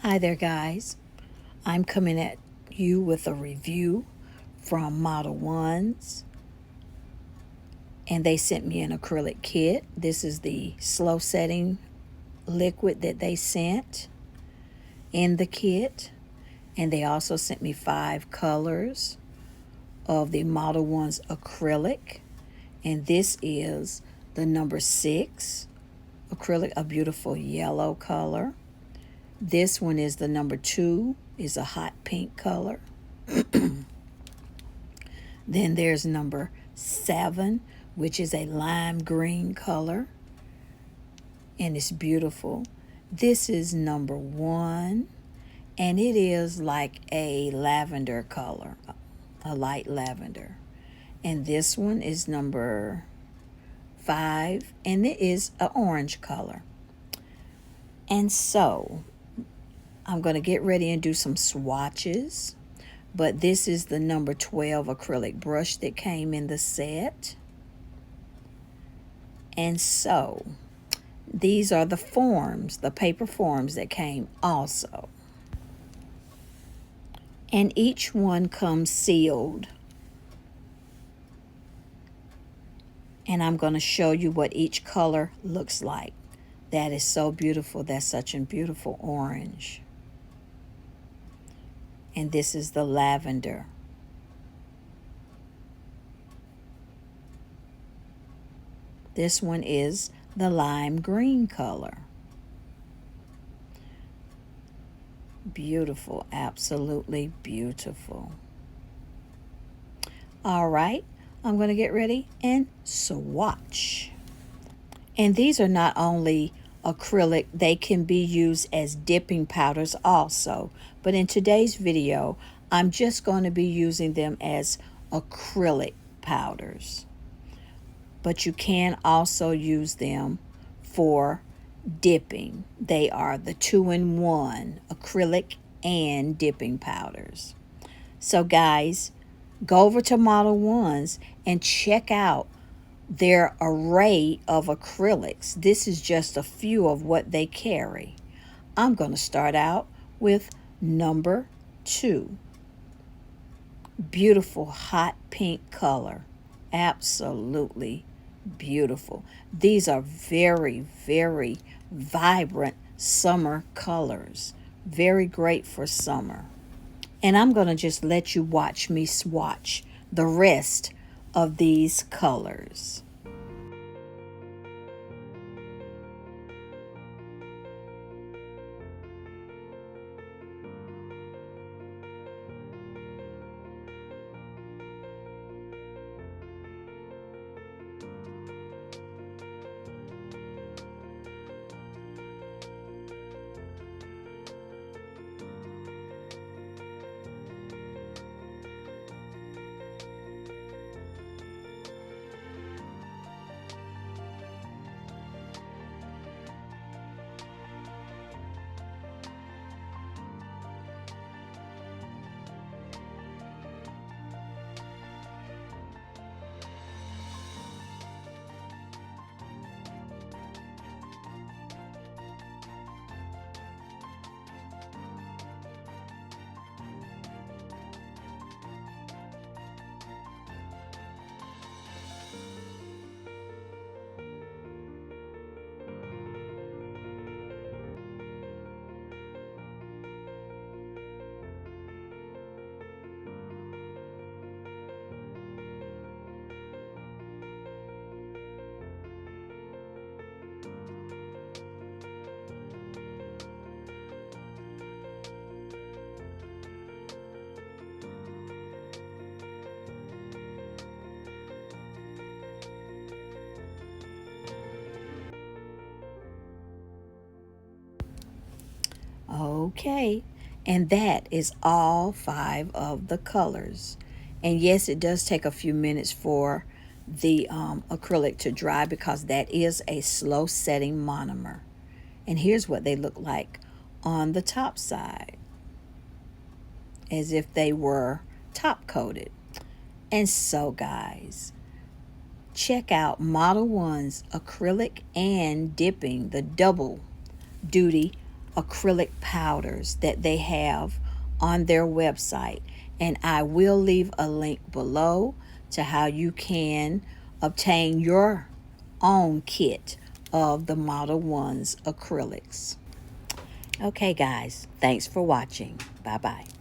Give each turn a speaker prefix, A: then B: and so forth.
A: Hi there, guys. I'm coming at you with a review from Modelones, and they sent me an acrylic kit. This is the slow setting liquid that they sent in the kit, and they also sent me 5 colors of the Modelones acrylic, and this is the number 6 acrylic, a beautiful yellow color. This one is the number 2, is a hot pink color. Then there's number 7, which is a lime green color, and it's beautiful. This is number 1, and it is like a lavender color, a light lavender. And this one is number 5, and it is an orange color. And so I'm going to get ready and do some swatches. But this is the number 12 acrylic brush that came in the set. And so these are the forms, the paper forms that came also. And each one comes sealed. And I'm going to show you what each color looks like. That is so beautiful. That's such a beautiful orange. And this is the lavender. This one is the lime green color. Beautiful, absolutely beautiful. All right, I'm going to get ready and swatch. And these are not only acrylic, they can be used as dipping powders also. But in today's video, I'm just going to be using them as acrylic powders. But you can also use them for dipping. They are the 2-in-1 acrylic and dipping powders. So guys, go over to Modelones and check out their array of acrylics. This is just a few of what they carry. I'm going to start out with number 2. Beautiful hot pink color. Absolutely beautiful. These are very, very vibrant summer colors. Very great for summer. And I'm going to just let you watch me swatch the rest of these colors. Okay, and that is all 5 of the colors. And yes, it does take a few minutes for the acrylic to dry because that is a slow setting monomer. And here's what they look like on the top side, as if they were top coated. And so guys, check out Modelones acrylic and dipping, the double duty acrylic powders that they have on their website. And I will leave a link below to how you can obtain your own kit of the Modelones acrylics. Okay, guys, thanks for watching. Bye-bye.